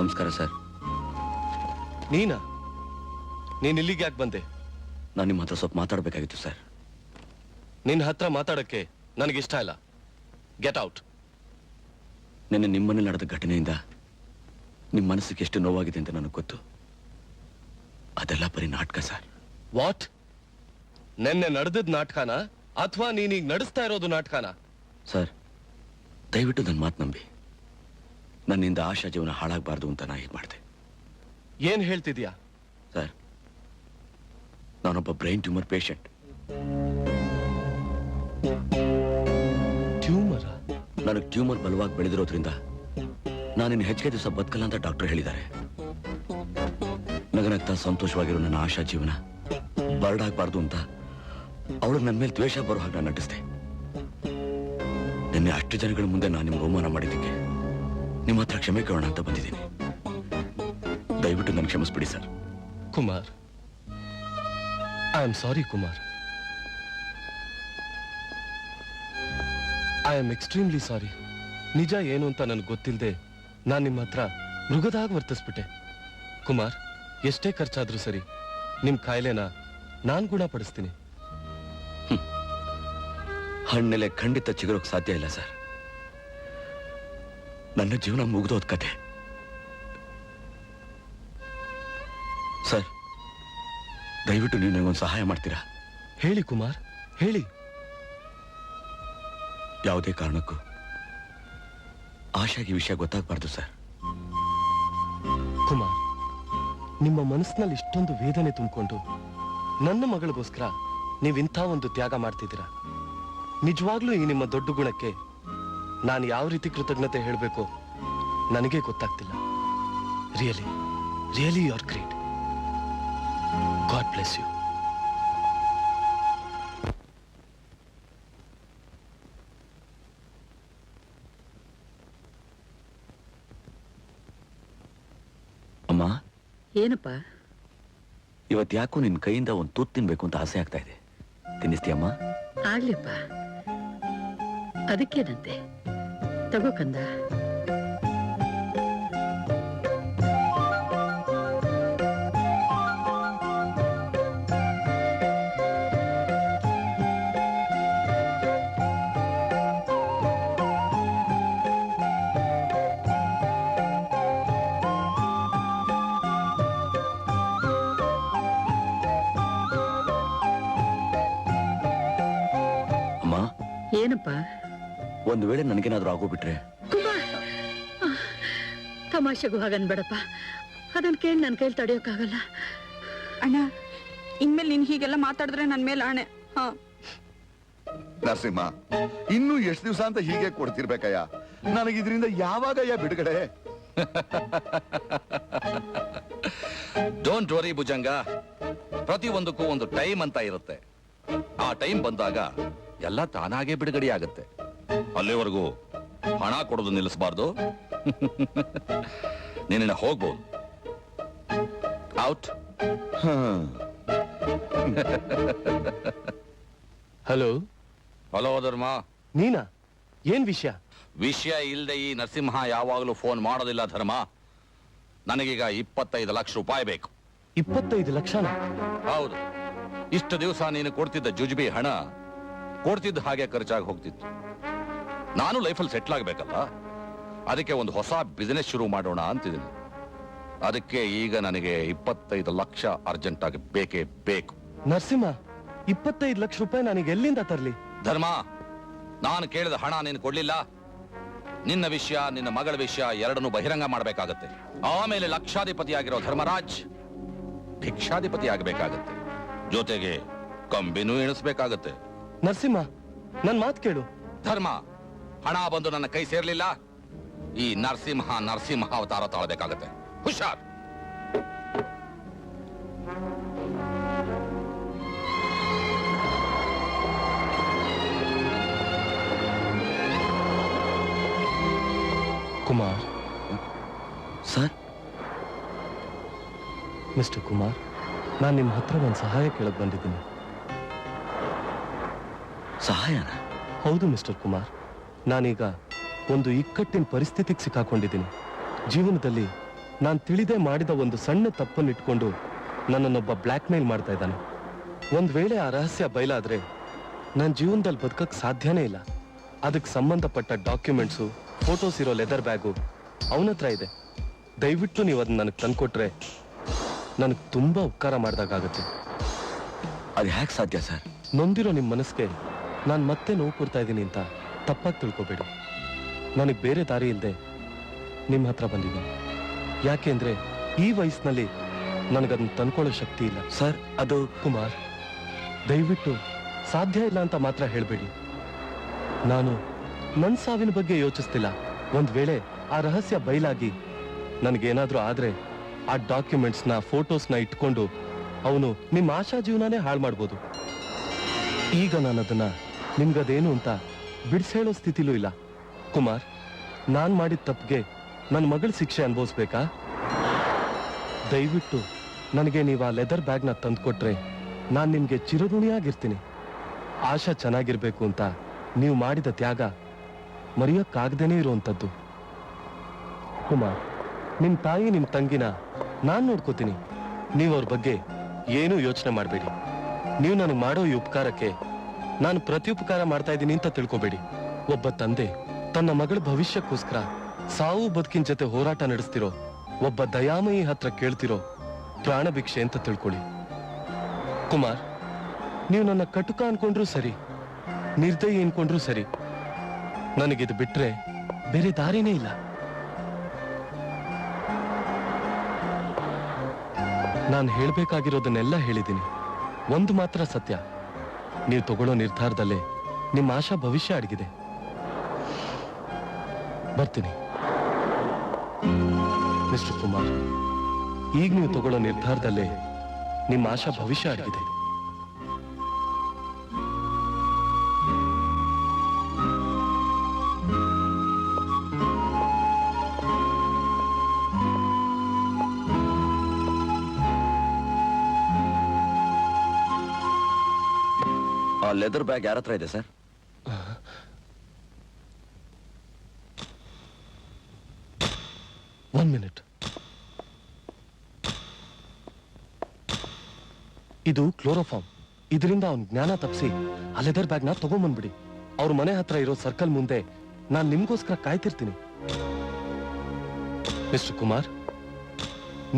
ನಮಸ್ಕಾರ ಸರ್. ನೀನಾ? ನೀನ್ ಇಲ್ಲಿಗೆ ಯಾಕೆ ಬಂದೆ? ನಾನು ನಿಮ್ಮ ಹತ್ರ ಸ್ವಲ್ಪ ಮಾತಾಡಬೇಕಾಗಿತ್ತು ಸರ್. ನಿನ್ನ ಹತ್ರ ಮಾತಾಡಕ್ಕೆ ನನಗಿಷ್ಟ ಇಲ್ಲ. Get out. ನಿನ್ನೆ ನಿಮ್ಮನೇಲಿ ನಡೆದ ಘಟನೆಯಿಂದ ನಿಮ್ಮ ಮನಸ್ಸಿಗೆ ಎಷ್ಟು ನೋವಾಗಿದೆ ಅಂತ ನನಗೆ ಗೊತ್ತು. ಅದೆಲ್ಲ ಬರೀ ನಾಟಕ ಸರ್. ವಾಟ್? ನಿನ್ನೆ ನಡೆದದ್ ನಾಟಕನ ಅಥವಾ ನೀನೀಗ ನಡೆಸ್ತಾ ಇರೋದು ನಾಟಕನ? ಸರ್, ದಯವಿಟ್ಟು ನನ್ನ ಮಾತು ನಂಬಿ. ನನ್ನಿಂದ ಆಶಾ ಜೀವನ ಹಾಳಾಗಬಾರ್ದು ಅಂತ ನಾ ಹೀಗೆ ಮಾಡಿದೆ. ಏನ್ ಹೇಳ್ತಿದ್ಯಾ? ಸರ್, ನಾನೊಬ್ಬ ಬ್ರೈನ್ ಟ್ಯೂಮರ್ ಪೇಷಂಟ್. ಟ್ಯೂಮರ್? ನನಗೆ ಟ್ಯೂಮರ್ ಬಲವಾಗಿ ಬೆಳೆದಿರೋದ್ರಿಂದ ನಾನಿನ್ನು ಹೆಚ್ಚಿಗೆ ದಿವಸ ಬದುಕಲ್ಲ ಅಂತ ಡಾಕ್ಟರ್ ಹೇಳಿದ್ದಾರೆ. ನಗನಗ್ತಾ ಸಂತೋಷವಾಗಿರೋ ನನ್ನ ಆಶಾ ಜೀವನ ಬರಡಾಗಬಾರ್ದು ಅಂತ ಅವಳು ನನ್ನ ಮೇಲೆ ದ್ವೇಷ ಬರೋ ಹಾಗೆ ನಾನು ನಟಿಸಿದೆ. ನಿನ್ನೆ ಅಷ್ಟು ಜನಗಳ ಮುಂದೆ ನಾನು ನಿಮ್ಗೆ ಅವಮಾನ ಮಾಡಿದ್ದಕ್ಕೆ ನಿಮ್ಮ ಹತ್ರ ಕ್ಷಮೆ ಕೇಳೋಣ ಅಂತ ಬಂದಿದ್ದೀನಿ. ದಯವಿಟ್ಟು ನನ್ನ ಕ್ಷಮಿಸ್ಬಿಡಿ sir. Kumar, I am sorry Kumar. I am extremely sorry. ನಿಜ ಏನು ಅಂತ ನನಗೆ ಗೊತ್ತಿಲ್ಲದೆ ನಾನು ನಿಮ್ಮ ಹತ್ರ ಮೃಗದಾಗ ವರ್ತಿಸ್ಬಿಟ್ಟೆ. ಕುಮಾರ್, ಎಷ್ಟೇ ಖರ್ಚಾದ್ರೂ ಸರಿ, ನಿಮ್ ಕಾಯಿಲೆನ ನಾನ್ ಗುಣಪಡಿಸ್ತೀನಿ. ಹಣ್ಣೆಲೆ ಖಂಡಿತ ಚಿಗುರೋಕ್ ಸಾಧ್ಯ ಇಲ್ಲ ಸರ್. ನನ್ನ ಜೀವನ ಮುಗಿದೋದ್ ಕತೆ ಸರ್. ದಯವಿಟ್ಟು ನೀವು ನನಗೊಂದು ಸಹಾಯ ಮಾಡ್ತೀರಾ? ಹೇಳಿ ಕುಮಾರ್, ಹೇಳಿ. ಯಾವುದೇ ಕಾರಣಕ್ಕೂ ಆಶಾಗಿ ವಿಷಯ ಗೊತ್ತಾಗಬಾರ್ದು ಸರ್. ಕುಮಾರ್, ನಿಮ್ಮ ಮನಸ್ಸಿನಲ್ಲಿ ಇಷ್ಟೊಂದು ವೇದನೆ ತುಂಬಿಕೊಂಡು ನನ್ನ ಮಗಳಿಗೋಸ್ಕರ ನೀವಿಂಥ ಒಂದು ತ್ಯಾಗ ಮಾಡ್ತಿದ್ದೀರಾ. ನಿಜವಾಗ್ಲೂ ಈ ನಿಮ್ಮ ದೊಡ್ಡ ಗುಣಕ್ಕೆ ನಾನು ಯಾವ ರೀತಿ ಕೃತಜ್ಞತೆ ಹೇಳಬೇಕು ನನಗೆ ಗೊತ್ತಾಗ್ತಿಲ್ಲ. Really really you are great. God bless you. ಅಮ್ಮ, ಏನಪ್ಪ? ಇವತ್ತು ಯಾಕೋ ನಿನ್ ಕೈಯಿಂದ ಒಂದು ತೂತ್ ತಿನ್ಬೇಕು ಅಂತ ಆಸೆ ಆಗ್ತಾ ಇದೆ. ತಿನ್ನಿಸ್ತೀಯಮ್ಮ? ಆಗ್ಲಿಪ್ಪ, ಅದಕ್ಕೇನಂತೆ. ತಗೋ ಕಂದ. ಏನಪ್ಪ? ಒಂದು ವೇಳೆ ನನಗೇನಾದ್ರೂ ಆಗೋಗ್ಬಿಟ್ರೆ? ತಮಾಷೆಗೂ ಹಾಗನ್ಬೇಡಪ್ಪ. ಅದನ್ನ ಕೇಳಿ ನನ್ನ ಕೈಲಿ ತಡೆಯೋಕ್ಕಾಗಲ್ಲ. ಅಣ್ಣ, ಇನ್ಮೇಲೆ ನೀನ್ ಹೀಗೆಲ್ಲ ಮಾತಾಡಿದ್ರೆ ನನ್ ಮೇಲೆ ಆಣೆ. ನರಸಿಂಹ, ಇನ್ನೂ ಎಷ್ಟು ದಿವಸ ಅಂತ ಹೀಗೆ ಕೊಡ್ತಿರ್ಬೇಕಯ್ಯ? ನನಗಿದ್ರಿಂದ ಯಾವಾಗಯ್ಯ ಬಿಡುಗಡೆ? ಡೋಂಟ್ ವರಿ ಭುಜಂಗ, ಪ್ರತಿಯೊಂದಕ್ಕೂ ಒಂದು ಟೈಮ್ ಅಂತ ಇರುತ್ತೆ. ಆ ಟೈಮ್ ಬಂದಾಗ ಎಲ್ಲ ತಾನಾಗೆ ಬಿಡುಗಡೆ ಆಗುತ್ತೆ. ಅಲ್ಲಿವರೆಗೂ ಹಣ ಕೊಡೋದು ನಿಲ್ಲಿಸಬಾರ್ದು. ನಿನ್ನ ಹೋಗ್ಬೋದು. ಔಟ್. ಹಲೋ. ಹಲೋ ಧರ್ಮ. ನೀನಾ? ಏನ್ ವಿಷಯ? ವಿಷಯ ಇಲ್ಲದೆ ಈ ನರಸಿಂಹ ಯಾವಾಗಲೂ ಫೋನ್ ಮಾಡೋದಿಲ್ಲ ಧರ್ಮ. ನನಗೀಗ 25 ಲಕ್ಷ ರೂಪಾಯಿ ಬೇಕು. 25 ಲಕ್ಷನ? ಹೌದು. ಇಷ್ಟು ದಿವಸ ನೀನು ಕೊಡ್ತಿದ್ದ ಜುಜುಬಿ ಹಣ ಕೊಡ್ತಿದ್ದ ಹಾಗೆ ಖರ್ಚಾಗಿ ಹೋಗ್ತಿತ್ತು. ನಾನು ಲೈಫಲ್ಲಿ ಸೆಟ್ಲ್ ಆಗ್ಬೇಕಲ್ಲ, ಅದಕ್ಕೆ ಒಂದು ಹೊಸ ಬಿಸಿನೆಸ್ ಶುರು ಮಾಡೋಣ ಅಂತಿದ್ದೀನಿ. ಅದಕ್ಕೆ ಈಗ ನನಗೆ 25 ಲಕ್ಷ ಅರ್ಜೆಂಟ್ ಆಗಿ ಬೇಕೇ ಬೇಕು. ನರಸಿಂಹ, 25 ಲಕ್ಷ ರೂಪಾಯಿ ನನಗೆ ಎಲ್ಲಿಂದ ತರಲಿ? ಧರ್ಮ, ನಾನು ಕೇಳಿದ ಹಣ ನೀನು ಕೊಡ್ಲಿಲ್ಲ. ನಿನ್ನ ವಿಷಯ, ನಿನ್ನ ಮಗಳ ವಿಷಯ ಎರಡನ್ನೂ ಬಹಿರಂಗ ಮಾಡಬೇಕಾಗತ್ತೆ. ಆಮೇಲೆ ಲಕ್ಷಾಧಿಪತಿ ಆಗಿರೋ ಧರ್ಮರಾಜ್ ಭಿಕ್ಷಾಧಿಪತಿ ಆಗಬೇಕಾಗತ್ತೆ. ಜೊತೆಗೆ ಕಂಬಿನೂ ಎಣಿಸ್ಬೇಕಾಗತ್ತೆ. ನರಸಿಂಹ, ನನ್ ಮಾತು ಕೇಳು. ಧರ್ಮ, ಹಣ ಬಂದು ನನ್ನ ಕೈ ಸೇರ್ಲಿಲ್ಲ, ಈ ನರಸಿಂಹ ಅವತಾರ ತಾಳಬೇಕಾಗತ್ತೆ. ಹುಷಾರ್. ಕುಮಾರ್. ಸರ್? ಮಿಸ್ಟರ್ ಕುಮಾರ್, ನಾನು ನಿಮ್ಮ ಹತ್ರ ಒಂದು ಸಹಾಯ ಕೇಳಕ್ ಬಂದಿದ್ದೀನಿ. ಸಹಾಯನ? ಹೌದು ಮಿಸ್ಟರ್ ಕುಮಾರ್, ನಾನೀಗ ಒಂದು ಇಕ್ಕಟ್ಟಿನ ಪರಿಸ್ಥಿತಿಗೆ ಸಿಕ್ಕಾಕೊಂಡಿದ್ದೀನಿ. ಜೀವನದಲ್ಲಿ ನಾನು ತಿಳಿದೇ ಮಾಡಿದ ಒಂದು ಸಣ್ಣ ತಪ್ಪನ್ನಿಟ್ಕೊಂಡು ನನ್ನನ್ನೊಬ್ಬ ಬ್ಲ್ಯಾಕ್ ಮೇಲ್ ಮಾಡ್ತಾ ಇದ್ದಾನೆ. ಒಂದ್ ವೇಳೆ ಆ ರಹಸ್ಯ ಬಯಲಾದ್ರೆ ನನ್ನ ಜೀವನದಲ್ಲಿ ಬದುಕಕ್ ಸಾಧ್ಯನೇ ಇಲ್ಲ. ಅದಕ್ಕೆ ಸಂಬಂಧಪಟ್ಟ ಡಾಕ್ಯುಮೆಂಟ್ಸು, ಫೋಟೋಸ್ ಇರೋ ಲೆದರ್ ಬ್ಯಾಗು ಅವನ ಹತ್ರ ಇದೆ. ದಯವಿಟ್ಟು ನೀವು ಅದನ್ನ ನನಗೆ ತಂದ್ಕೊಟ್ರೆ ನನಗೆ ತುಂಬಾ ಉಪಕಾರ ಮಾಡ್ದಾಗತ್ತೆ. ಅದು ಹ್ಯಾಕ್ ಸಾಧ್ಯ ಸರ್? ನೊಂದಿರೋ ನಿಮ್ಮ ಮನಸ್ಸಿಗೆ ನಾನು ಮತ್ತೆ ನೋವು ಕೊಡ್ತಾ ಇದ್ದೀನಿ ಅಂತ ತಪ್ಪಾಗಿ ತಿಳ್ಕೊಬೇಡಿ. ನನಗೆ ಬೇರೆ ದಾರಿ ಇಲ್ಲದೆ ನಿಮ್ಮ ಹತ್ರ ಬಂದಿದ್ದೀನಿ. ಯಾಕೆಂದ್ರೆ ಈ ವಯಸ್ಸಿನಲ್ಲಿ ನನಗದನ್ನ ತಂದ್ಕೊಳ್ಳೋ ಶಕ್ತಿ ಇಲ್ಲ. ಸರ್, ಅದು ಕುಮಾರ್, ದಯವಿಟ್ಟು ಸಾಧ್ಯ ಇಲ್ಲ ಅಂತ ಮಾತ್ರ ಹೇಳಬೇಡಿ. ನಾನು ನನ್ನ ಸಾವಿನ ಬಗ್ಗೆ ಯೋಚಿಸ್ತಿಲ್ಲ. ಒಂದ್ ವೇಳೆ ಆ ರಹಸ್ಯ ಬಯಲಾಗಿ ನನಗೇನಾದ್ರೂ ಆದ್ರೆ ಆ ಡಾಕ್ಯುಮೆಂಟ್ಸ್ನ, ಫೋಟೋಸ್ನ ಇಟ್ಕೊಂಡು ಅವನು ನಿಮ್ಮ ಆಶಾ ಜೀವನನೇ ಹಾಳು ಮಾಡ್ಬೋದು. ಈಗ ನಾನು ಅದನ್ನ ನಿಮ್ಗದೇನು ಅಂತ ಬಿಡಿಸೇಳೋ ಸ್ಥಿತಿಲೂ ಇಲ್ಲ. ಕುಮಾರ್, ನಾನ್ ಮಾಡಿದ ತಪ್ಪಿಗೆ ನನ್ನ ಮಗಳ ಶಿಕ್ಷೆ ಅನುಭವಿಸ್ಬೇಕಾ? ದಯವಿಟ್ಟು ನನಗೆ ನೀವು ಆ ಲೆದರ್ ಬ್ಯಾಗ್ನ ತಂದ್ಕೊಟ್ರೆ ನಾನು ನಿಮ್ಗೆ ಚಿರಋಣಿಯಾಗಿರ್ತೀನಿ. ಆಶಾ ಚೆನ್ನಾಗಿರ್ಬೇಕು ಅಂತ ನೀವು ಮಾಡಿದ ತ್ಯಾಗ ಮರೆಯೋಕ್ಕಾಗದೇನೆ ಇರುವಂಥದ್ದು. ಕುಮಾರ್, ನಿಮ್ ತಾಯಿ, ನಿಮ್ ತಂಗಿನ ನಾನ್ ನೋಡ್ಕೋತೀನಿ. ನೀವು ಅವ್ರ ಬಗ್ಗೆ ಏನೂ ಯೋಚನೆ ಮಾಡಬೇಡಿ. ನೀವು ನನಗೆ ಮಾಡೋ ಈ ಉಪಕಾರಕ್ಕೆ ನಾನು ಪ್ರತ್ಯುಪಕಾರ ಮಾಡ್ತಾ ಇದ್ದೀನಿ ಅಂತ ತಿಳ್ಕೊಬೇಡಿ. ಒಬ್ಬ ತಂದೆ ತನ್ನ ಮಗಳ ಭವಿಷ್ಯಕ್ಕೋಸ್ಕರ ಸಾವು ಬದುಕಿನ ಜೊತೆ ಹೋರಾಟ ನಡೆಸ್ತಿರೋ ಒಬ್ಬ ದಯಾಮಯಿ ಹತ್ರ ಕೇಳ್ತಿರೋ ಪ್ರಾಣ ಭಿಕ್ಷೆ ಅಂತ ತಿಳ್ಕೊಳ್ಳಿ. ಕುಮಾರ್, ನೀವು ನನ್ನ ಕಟುಕ ಅನ್ಕೊಂಡ್ರೂ ಸರಿ, ನಿರ್ದಯಿ ಅನ್ಕೊಂಡ್ರೂ ಸರಿ, ನನಗಿದು ಬಿಟ್ರೆ ಬೇರೆ ದಾರಿನೇ ಇಲ್ಲ. ನಾನು ಹೇಳ್ಬೇಕಾಗಿರೋದನ್ನೆಲ್ಲ ಹೇಳಿದ್ದೀನಿ. ಒಂದು ಮಾತ್ರ ಸತ್ಯ, ನೀವು ತಗೊಳ್ಳೋ ನಿರ್ಧಾರದಲ್ಲೇ ನಿಮ್ಮ ಆಶಾ ಭವಿಷ್ಯ ಅಡಗಿದೆ. ಬರ್ತೀನಿ ಮಿಸ್ಟರ್ ಕುಮಾರ್. ಈಗ ನೀವು ತಗೊಳ್ಳೋ ನಿರ್ಧಾರದಲ್ಲೇ ನಿಮ್ಮ ಆಶಾ ಭವಿಷ್ಯ ಅಡಗಿದೆ. ಆ ಲೆದರ್ ಬ್ಯಾಗ್ ಯಾರ ಹತ್ರ ಇದೆ ಸರ್? One minute. ಇದು ಕ್ಲೋರೋಫಾರ್ಮ್. ಇದರಿಂದ ಅವನ್ ಜ್ಞಾನ ತಪ್ಪಿಸಿ ಆ ಲೆದರ್ ಬ್ಯಾಗ್ನ ತಗೊಂಬಂದ್ಬಿಡಿ. ಅವ್ರ ಮನೆ ಹತ್ರ ಇರೋ ಸರ್ಕಲ್ ಮುಂದೆ ನಾನು ನಿಮ್ಗೋಸ್ಕರ ಕಾಯ್ತಿರ್ತೀನಿ. ಮಿಸ್ಟರ್ ಕುಮಾರ್,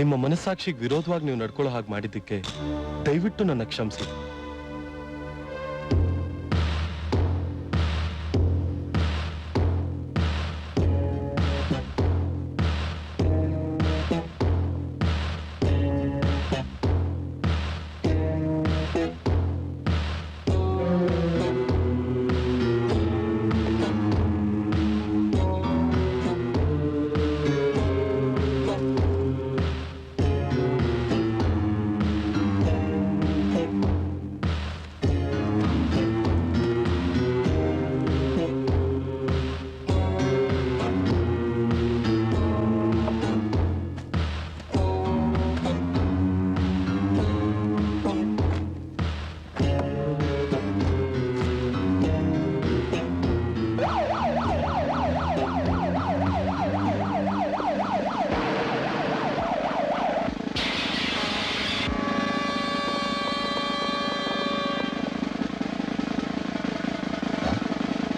ನಿಮ್ಮ ಮನಸ್ಸಾಕ್ಷಿಗೆ ವಿರೋಧವಾಗಿ ನೀವು ನಡ್ಕೊಳ್ಳೋ ಹಾಗೆ ಮಾಡಿದ್ದಕ್ಕೆ ದಯವಿಟ್ಟು ನನ್ನ ಕ್ಷಮಿಸಿ.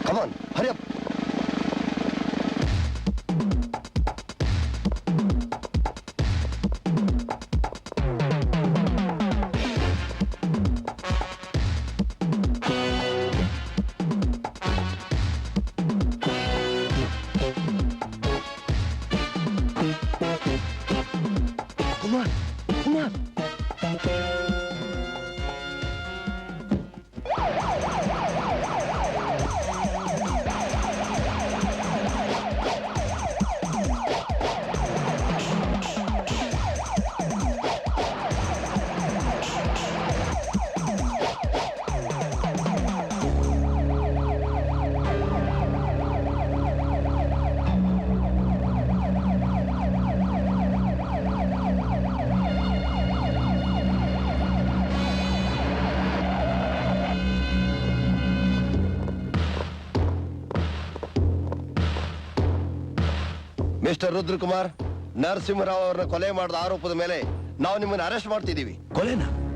Come on, hurry up. Come on. Mister Rudrakumar, Narasimha Rao ಅವ್ರನ್ನ ಕೊಲೆ ಮಾಡಿದ ಆರೋಪದ ಮೇಲೆ ನಾವು ನಿಮ್ಮನ್ನ ಅರೆಸ್ಟ್ ಮಾಡ್ತಿದೀವಿ. ಕೊಲೆನಾ?